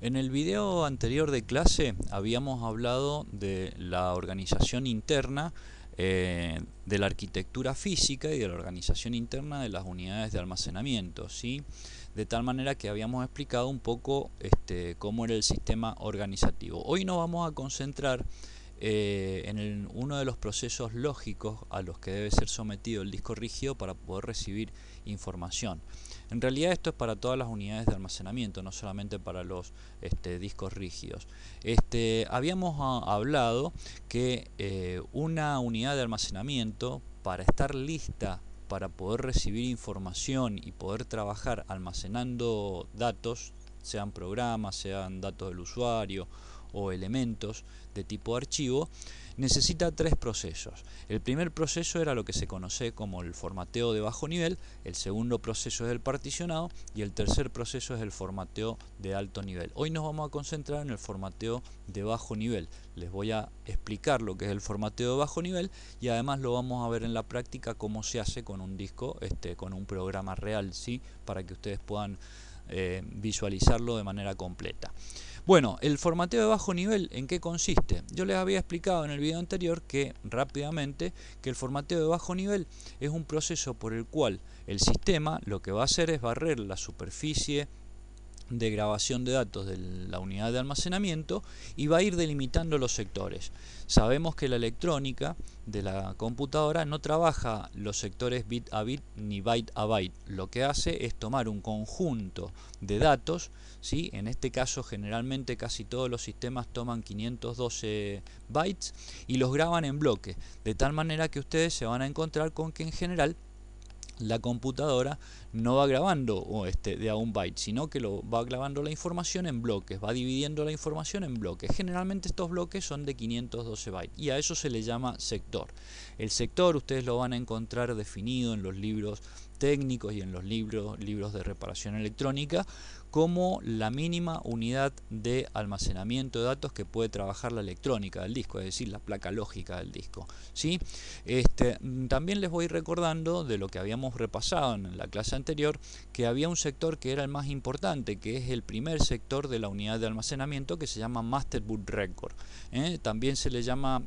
En el video anterior de clase habíamos hablado de la organización interna de la arquitectura física y de la organización interna de las unidades de almacenamiento, ¿sí? De tal manera que habíamos explicado un poco cómo era el sistema organizativo. Hoy nos vamos a concentrar en uno de los procesos lógicos a los que debe ser sometido el disco rígido para poder recibir información. En realidad esto es para todas las unidades de almacenamiento, no solamente para los discos rígidos. Habíamos hablado que una unidad de almacenamiento, para estar lista para poder recibir información y poder trabajar almacenando datos, sean programas, sean datos del usuario o elementos de tipo archivo, necesita tres procesos. El primer proceso era lo que se conoce como el formateo de bajo nivel, el segundo proceso es el particionado y el tercer proceso es el formateo de alto nivel. Hoy nos vamos a concentrar en el formateo de bajo nivel. Les voy a explicar lo que es el formateo de bajo nivel y además lo vamos a ver en la práctica cómo se hace con un disco, con un programa real, ¿sí? Para que ustedes puedan visualizarlo de manera completa. Bueno, el formateo de bajo nivel, ¿en qué consiste? Yo les había explicado en el video anterior rápidamente, que el formateo de bajo nivel es un proceso por el cual el sistema lo que va a hacer es barrer la superficie de grabación de datos de la unidad de almacenamiento y va a ir delimitando los sectores. Sabemos que la electrónica de la computadora no trabaja los sectores bit a bit ni byte a byte. Lo que hace es tomar un conjunto de datos, ¿sí? En este caso generalmente casi todos los sistemas toman 512 bytes y los graban en bloques, de tal manera que ustedes se van a encontrar con que en general la computadora no va grabando de a un byte, sino que lo va grabando la información en bloques, va dividiendo la información en bloques. Generalmente estos bloques son de 512 bytes y a eso se le llama sector. El sector ustedes lo van a encontrar definido en los libros técnicos y en los libros de reparación electrónica como la mínima unidad de almacenamiento de datos que puede trabajar la electrónica del disco, es decir, la placa lógica del disco, ¿sí? También les voy recordando de lo que habíamos repasado en la clase anterior, que había un sector que era el más importante, que es el primer sector de la unidad de almacenamiento, que se llama Master Boot Record. También se le llama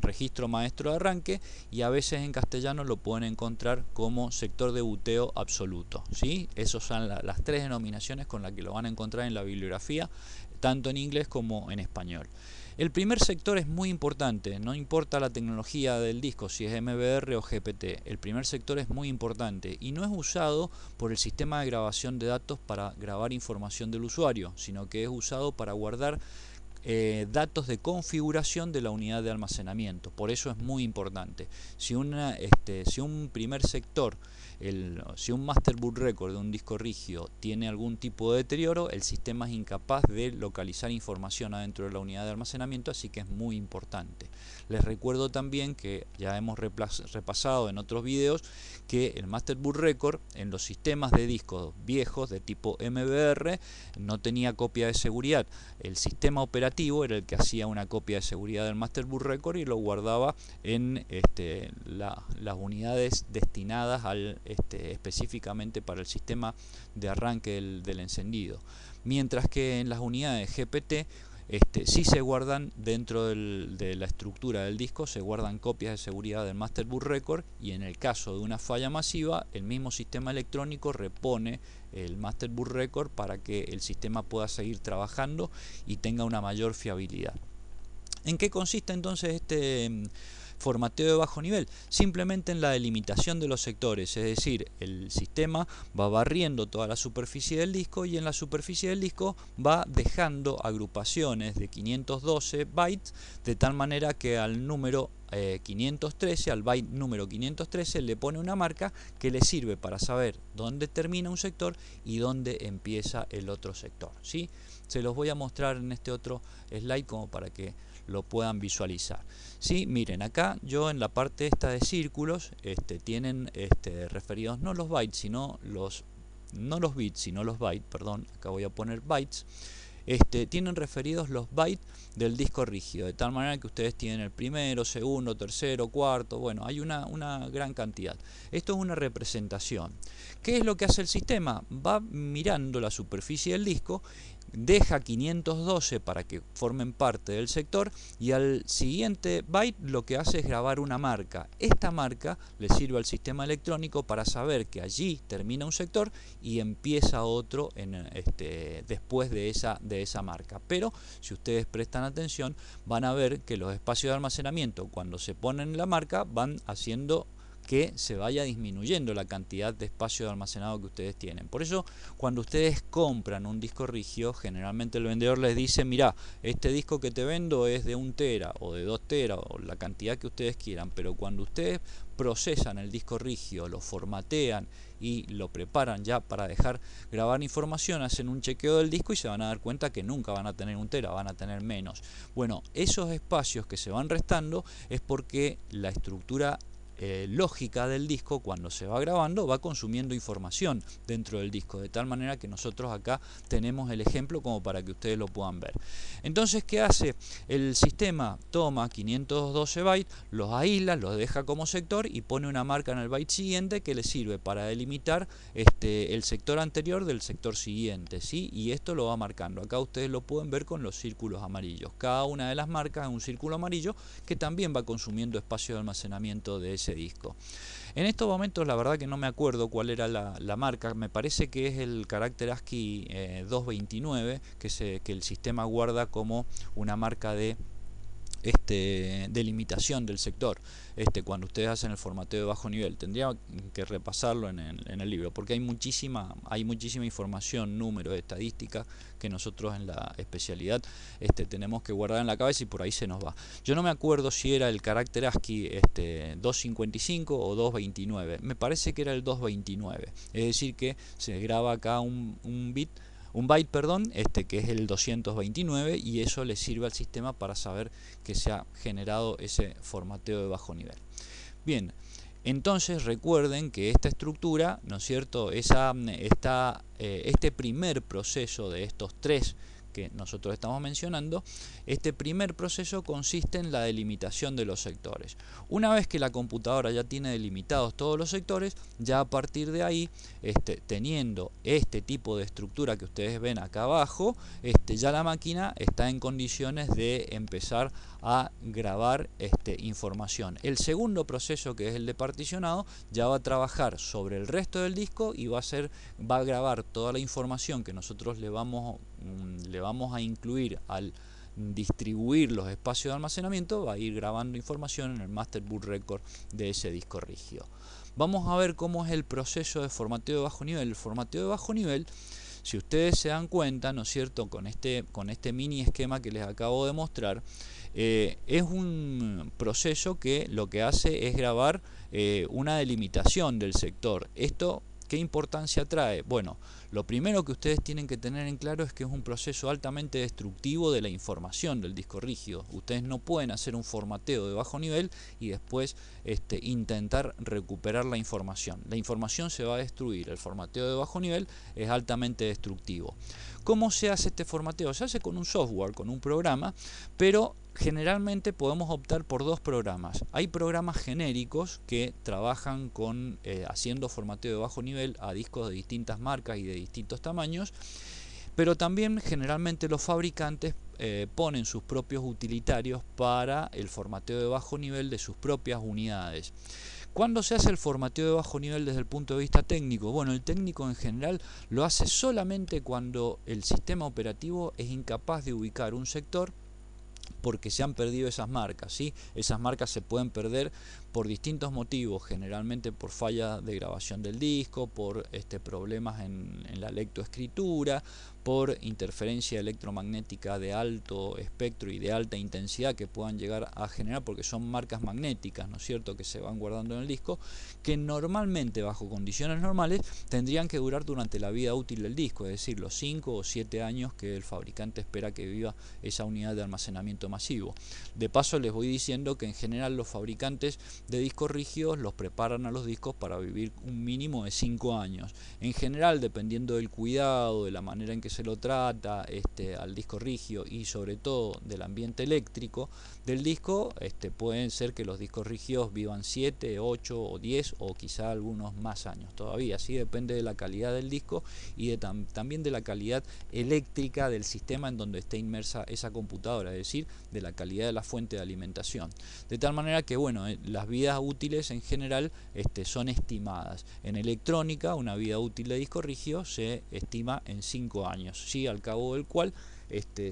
registro maestro de arranque y a veces en castellano lo pueden encontrar como sector de buteo absoluto, ¿sí? Esas son las tres denominaciones con las que lo van a encontrar en la bibliografía, tanto en inglés como en español. El primer sector es muy importante, no importa la tecnología del disco, si es MBR o GPT, el primer sector es muy importante y no es usado por el sistema de grabación de datos para grabar información del usuario, sino que es usado para guardar datos de configuración de la unidad de almacenamiento. Por eso es muy importante. Si un primer sector, si un master boot record de un disco rígido tiene algún tipo de deterioro, el sistema es incapaz de localizar información adentro de la unidad de almacenamiento, así que es muy importante. Les recuerdo también que ya hemos repasado en otros videos que el master boot record en los sistemas de discos viejos de tipo MBR no tenía copia de seguridad. El sistema operativo era el que hacía una copia de seguridad del master boot record y lo guardaba en las unidades destinadas específicamente para el sistema de arranque del encendido. Mientras que en las unidades GPT sí se guardan dentro de la estructura del disco, se guardan copias de seguridad del master boot record y en el caso de una falla masiva el mismo sistema electrónico repone el master boot record para que el sistema pueda seguir trabajando y tenga una mayor fiabilidad. ¿En qué consiste entonces este formateo de bajo nivel? Simplemente en la delimitación de los sectores, es decir, el sistema va barriendo toda la superficie del disco y en la superficie del disco va dejando agrupaciones de 512 bytes de tal manera que al número 513, al byte número 513 le pone una marca que le sirve para saber dónde termina un sector y dónde empieza el otro sector, ¿sí? Se los voy a mostrar en este otro slide como para que lo puedan visualizar. ¿Sí? Miren, acá yo en la parte esta de círculos tienen referidos no los bytes, sino no los bits, sino los bytes, perdón, acá voy a poner bytes. Tienen referidos los bytes del disco rígido, de tal manera que ustedes tienen el primero, segundo, tercero, cuarto, bueno, hay una gran cantidad. Esto es una representación. ¿Qué es lo que hace el sistema? Va mirando la superficie del disco deja 512 para que formen parte del sector, y al siguiente byte lo que hace es grabar una marca. Esta marca le sirve al sistema electrónico para saber que allí termina un sector y empieza otro después de esa marca. Pero si ustedes prestan atención, van a ver que los espacios de almacenamiento, cuando se ponen la marca, van haciendo que se vaya disminuyendo la cantidad de espacio almacenado que ustedes tienen. Por eso, cuando ustedes compran un disco rígido, generalmente el vendedor les dice: mira, este disco que te vendo es de 1 tera o de 2 teras o la cantidad que ustedes quieran, pero cuando ustedes procesan el disco rígido, lo formatean y lo preparan ya para dejar grabar información, hacen un chequeo del disco y se van a dar cuenta que nunca van a tener 1 tera, van a tener menos. Bueno, esos espacios que se van restando es porque la estructura lógica del disco, cuando se va grabando, va consumiendo información dentro del disco, de tal manera que nosotros acá tenemos el ejemplo como para que ustedes lo puedan ver. Entonces, ¿qué hace? El sistema toma 512 bytes, los aísla, los deja como sector y pone una marca en el byte siguiente que le sirve para delimitar el sector anterior del sector siguiente, ¿sí? Y esto lo va marcando. Acá ustedes lo pueden ver con los círculos amarillos. Cada una de las marcas es un círculo amarillo que también va consumiendo espacio de almacenamiento de ese disco. En estos momentos la verdad que no me acuerdo cuál era la marca, me parece que es el carácter ASCII 229 que el sistema guarda como una marca de delimitación del sector cuando ustedes hacen el formateo de bajo nivel. Tendría que repasarlo en el libro, porque hay muchísima información, números, estadísticas que nosotros en la especialidad tenemos que guardar en la cabeza y por ahí se nos va. Yo no me acuerdo si era el carácter ASCII 255 o 229, me parece que era el 229, es decir que se graba acá un byte, que es el 229, y eso le sirve al sistema para saber que se ha generado ese formateo de bajo nivel. Bien, entonces recuerden que esta estructura, ¿no es cierto?, este primer proceso de estos tres que nosotros estamos mencionando, este primer proceso consiste en la delimitación de los sectores. Una vez que la computadora ya tiene delimitados todos los sectores, ya a partir de ahí, teniendo este tipo de estructura que ustedes ven acá abajo, ya la máquina está en condiciones de empezar a grabar información. El segundo proceso, que es el de particionado, ya va a trabajar sobre el resto del disco y va a grabar toda la información que nosotros le vamos a incluir al distribuir los espacios de almacenamiento. Va a ir grabando información en el Master Boot Record de ese disco rígido. Vamos a ver cómo es el proceso de formateo de bajo nivel. El formateo de bajo nivel, si ustedes se dan cuenta, ¿no es cierto?, con este mini esquema que les acabo de mostrar, es un proceso que lo que hace es grabar una delimitación del sector. Esto, ¿qué importancia trae? Bueno, lo primero que ustedes tienen que tener en claro es que es un proceso altamente destructivo de la información del disco rígido. Ustedes no pueden hacer un formateo de bajo nivel y después intentar recuperar la información. La información se va a destruir. El formateo de bajo nivel es altamente destructivo. ¿Cómo se hace este formateo? Se hace con un software, con un programa, pero generalmente podemos optar por dos programas. Hay programas genéricos que trabajan con haciendo formateo de bajo nivel a discos de distintas marcas y de distintos tamaños, pero también generalmente los fabricantes ponen sus propios utilitarios para el formateo de bajo nivel de sus propias unidades. ¿Cuándo se hace el formateo de bajo nivel desde el punto de vista técnico? Bueno, el técnico en general lo hace solamente cuando el sistema operativo es incapaz de ubicar un sector porque se han perdido esas marcas, ¿sí? Esas marcas se pueden perder por distintos motivos, generalmente por falla de grabación del disco, por problemas en la lectoescritura, por interferencia electromagnética de alto espectro y de alta intensidad que puedan llegar a generar, porque son marcas magnéticas, ¿no es cierto?, que se van guardando en el disco, que normalmente, bajo condiciones normales, tendrían que durar durante la vida útil del disco, es decir, los 5 o 7 años que el fabricante espera que viva esa unidad de almacenamiento masivo. De paso les voy diciendo que en general los fabricantes de discos rígidos los preparan a los discos para vivir un mínimo de 5 años. En general, dependiendo del cuidado, de la manera en que se lo trata al disco rígido y sobre todo del ambiente eléctrico del disco, pueden ser que los discos rígidos vivan 7, 8 o 10 o quizá algunos más años todavía. Así depende de la calidad del disco y también de la calidad eléctrica del sistema en donde esté inmersa esa computadora, es decir, de la calidad de la fuente de alimentación. De tal manera que, bueno, las vidas útiles en general son estimadas. En electrónica, una vida útil de disco rígido se estima en 5 años, ¿sí? Al cabo del cual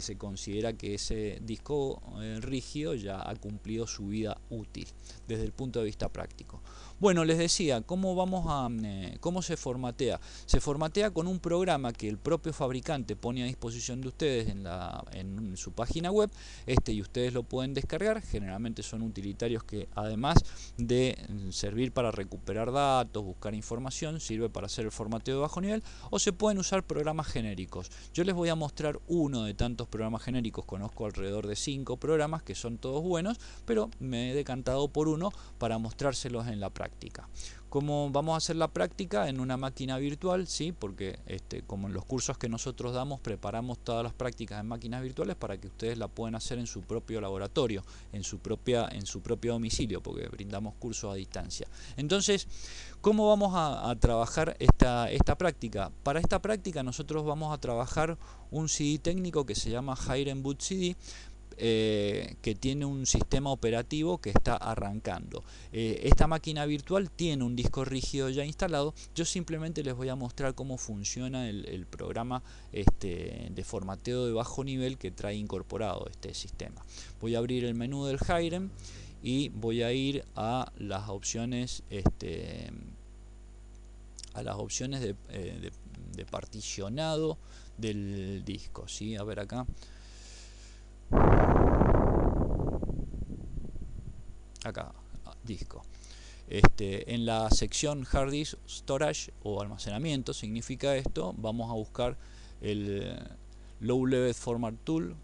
se considera que ese disco rígido ya ha cumplido su vida útil desde el punto de vista práctico. Bueno, les decía, ¿cómo se formatea? Se formatea con un programa que el propio fabricante pone a disposición de ustedes en su página web, y ustedes lo pueden descargar. Generalmente son utilitarios que, además de servir para recuperar datos, buscar información, sirve para hacer el formateo de bajo nivel, o se pueden usar programas genéricos. Yo les voy a mostrar uno de tantos programas genéricos. Conozco alrededor de 5 programas que son todos buenos, pero me he decantado por uno para mostrárselos en la práctica. ¿Cómo vamos a hacer la práctica? En una máquina virtual, ¿sí? Porque como en los cursos que nosotros damos, preparamos todas las prácticas en máquinas virtuales para que ustedes la puedan hacer en su propio laboratorio, en su propio domicilio, porque brindamos cursos a distancia. Entonces, ¿cómo vamos a trabajar esta práctica? Para esta práctica nosotros vamos a trabajar un CD técnico que se llama Hiren Boot CD, que tiene un sistema operativo que está arrancando. Esta máquina virtual tiene un disco rígido ya instalado. Yo simplemente les voy a mostrar cómo funciona el programa de formateo de bajo nivel que trae incorporado este sistema. Voy a abrir el menú del Hiren y voy a ir a las opciones de particionado del disco, ¿sí? A ver acá. Acá, disco. En la sección Hard Disk Storage o almacenamiento, significa esto, vamos a buscar el Low Level Format Tool,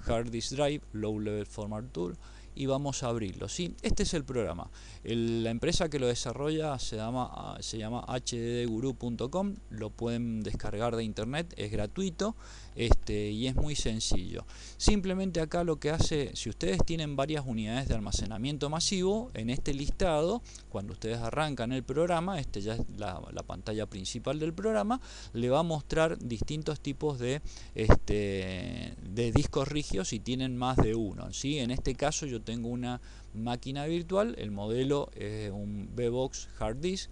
Hard Disk Drive, Low Level Format Tool, y vamos a abrirlo, ¿sí? Este es el programa. La empresa que lo desarrolla se llama hddguru.com, lo pueden descargar de internet, es gratuito, y es muy sencillo. Simplemente acá lo que hace, si ustedes tienen varias unidades de almacenamiento masivo, en este listado, cuando ustedes arrancan el programa, ya es la pantalla principal del programa, le va a mostrar distintos tipos de discos rígidos si tienen más de uno, ¿sí? En este caso yo tengo una máquina virtual, el modelo es un VBox Hard Disk,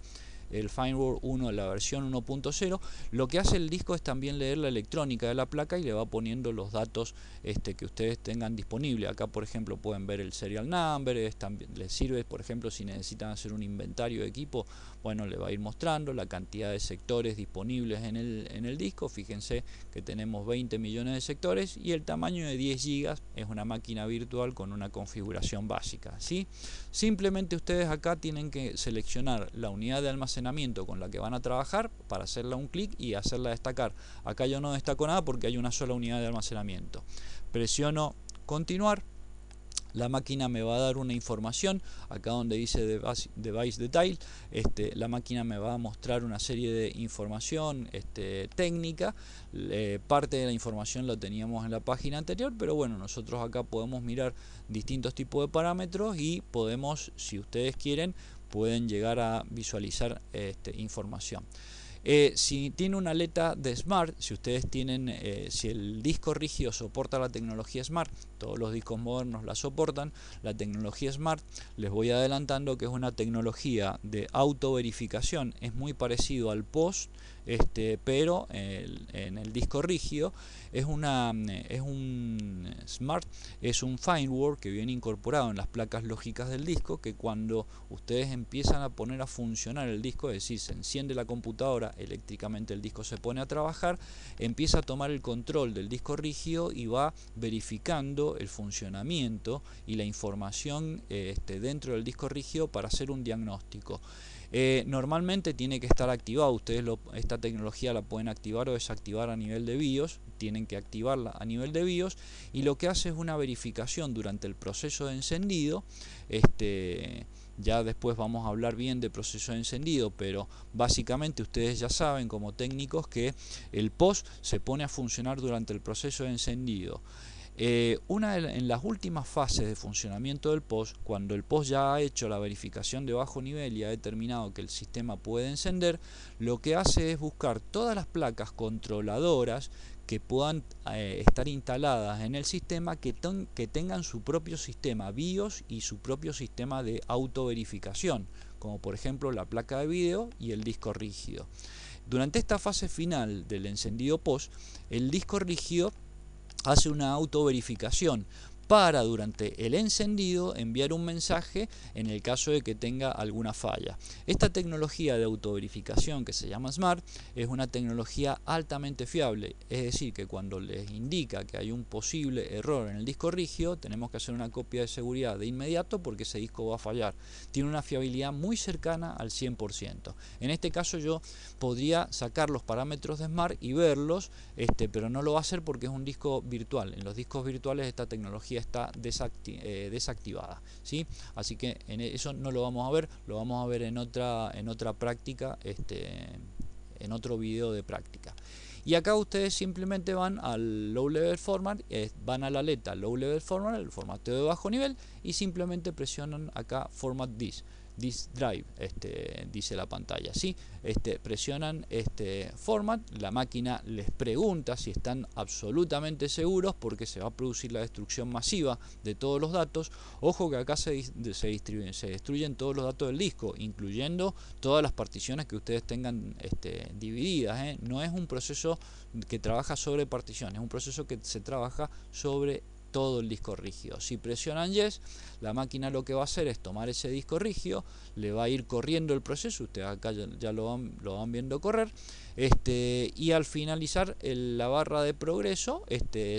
el firmware 1, la versión 1.0. Lo que hace el disco es también leer la electrónica de la placa y le va poniendo los datos que ustedes tengan disponible. Acá, por ejemplo, pueden ver el serial number, también les sirve, por ejemplo, si necesitan hacer un inventario de equipo, bueno, le va a ir mostrando la cantidad de sectores disponibles en el disco. Fíjense que tenemos 20 millones de sectores y el tamaño de 10 GB, es una máquina virtual con una configuración básica, ¿sí? Simplemente ustedes acá tienen que seleccionar la unidad de almacenamiento con la que van a trabajar para hacerla un clic y hacerla destacar. Acá yo no destaco nada porque hay una sola unidad de almacenamiento. Presiono continuar. La máquina me va a dar una información, acá donde dice Device Detail, la máquina me va a mostrar una serie de información técnica. Parte de la información la teníamos en la página anterior, pero bueno, nosotros acá podemos mirar distintos tipos de parámetros y podemos, si ustedes quieren, pueden llegar a visualizar información. Si tiene una aleta de Smart, si ustedes tienen, si el disco rígido soporta la tecnología Smart, todos los discos modernos la soportan, la tecnología Smart, les voy adelantando que es una tecnología de autoverificación, es muy parecido al POS, pero en el disco rígido es un Smart, es un firmware que viene incorporado en las placas lógicas del disco, que cuando ustedes empiezan a poner a funcionar el disco, es decir, se enciende la computadora, eléctricamente el disco se pone a trabajar, empieza a tomar el control del disco rígido y va verificando el funcionamiento y la información dentro del disco rígido para hacer un diagnóstico. Normalmente tiene que estar activado. Ustedes esta tecnología la pueden activar o desactivar a nivel de BIOS, tienen que activarla a nivel de BIOS, y lo que hace es una verificación durante el proceso de encendido Ya después vamos a hablar bien de proceso de encendido, pero básicamente ustedes ya saben como técnicos que el POS se pone a funcionar durante el proceso de encendido. En las últimas fases de funcionamiento del POS, cuando el POS ya ha hecho la verificación de bajo nivel y ha determinado que el sistema puede encender, lo que hace es buscar todas las placas controladoras que puedan estar instaladas en el sistema que tengan su propio sistema BIOS y su propio sistema de autoverificación, como por ejemplo la placa de video y el disco rígido. Durante esta fase final del encendido POS, el disco rígido hace una autoverificación para durante el encendido enviar un mensaje en el caso de que tenga alguna falla. Esta tecnología de autoverificación, que se llama SMART, es una tecnología altamente fiable, es decir, que cuando les indica que hay un posible error en el disco rígido, tenemos que hacer una copia de seguridad de inmediato porque ese disco va a fallar. Tiene una fiabilidad muy cercana al 100%. En este caso yo podría sacar los parámetros de SMART y verlos, pero no lo va a hacer porque es un disco virtual. En los discos virtuales esta tecnología está desactivada, ¿sí? Así que eso no lo vamos a ver, lo vamos a ver en otra práctica, en otro video de práctica. Y acá ustedes simplemente van al Low Level Format, van a la aleta Low Level Format, el formateo de bajo nivel, y simplemente presionan acá Format This Drive, dice la pantalla, ¿sí? Presionan Format, la máquina les pregunta si están absolutamente seguros porque se va a producir la destrucción masiva de todos los datos. Ojo que acá se destruyen todos los datos del disco, incluyendo todas las particiones que ustedes tengan divididas, No es un proceso que trabaja sobre particiones, es un proceso que se trabaja sobre todo el disco rígido. Si presionan Yes, la máquina lo que va a hacer es tomar ese disco rígido, le va a ir corriendo el proceso, ustedes acá ya lo van viendo correr, y al finalizar la barra de progreso,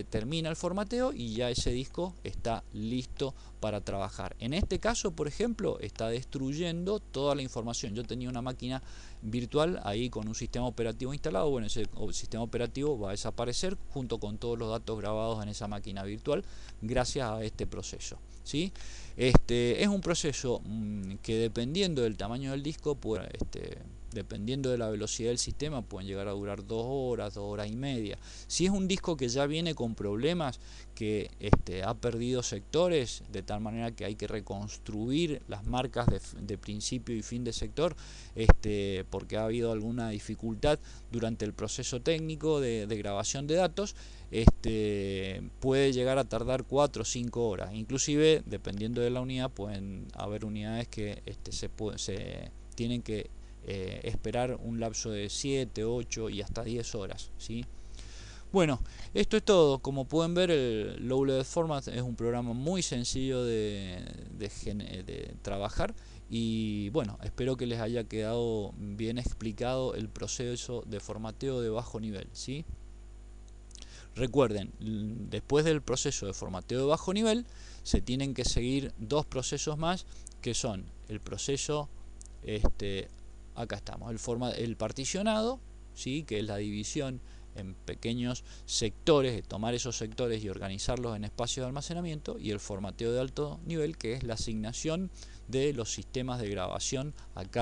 termina el formateo y ya ese disco está listo para trabajar. En este caso, por ejemplo, está destruyendo toda la información. Yo tenía una máquina virtual ahí con un sistema operativo instalado. Bueno, ese sistema operativo va a desaparecer junto con todos los datos grabados en esa máquina virtual gracias a este proceso, ¿sí? Es un proceso que dependiendo del tamaño del disco, dependiendo de la velocidad del sistema, pueden llegar a durar 2 horas, 2 horas y media. Si es un disco que ya viene con problemas, que ha perdido sectores, de tal manera que hay que reconstruir las marcas de principio y fin de sector, porque ha habido alguna dificultad durante el proceso técnico de grabación de datos, puede llegar a tardar 4 o 5 horas. Inclusive, dependiendo de la unidad, pueden haber unidades que se tienen que esperar un lapso de 7, 8 y hasta 10 horas, ¿sí? Bueno, esto es todo. Como pueden ver, el Low Level Format es un programa muy sencillo de trabajar, y bueno, espero que les haya quedado bien explicado el proceso de formateo de bajo nivel, ¿sí? Recuerden, después del proceso de formateo de bajo nivel se tienen que seguir 2 procesos más, que son el proceso, acá estamos, el particionado, ¿sí? Que es la división en pequeños sectores, tomar esos sectores y organizarlos en espacios de almacenamiento, y el formateo de alto nivel, que es la asignación de los sistemas de grabación a cada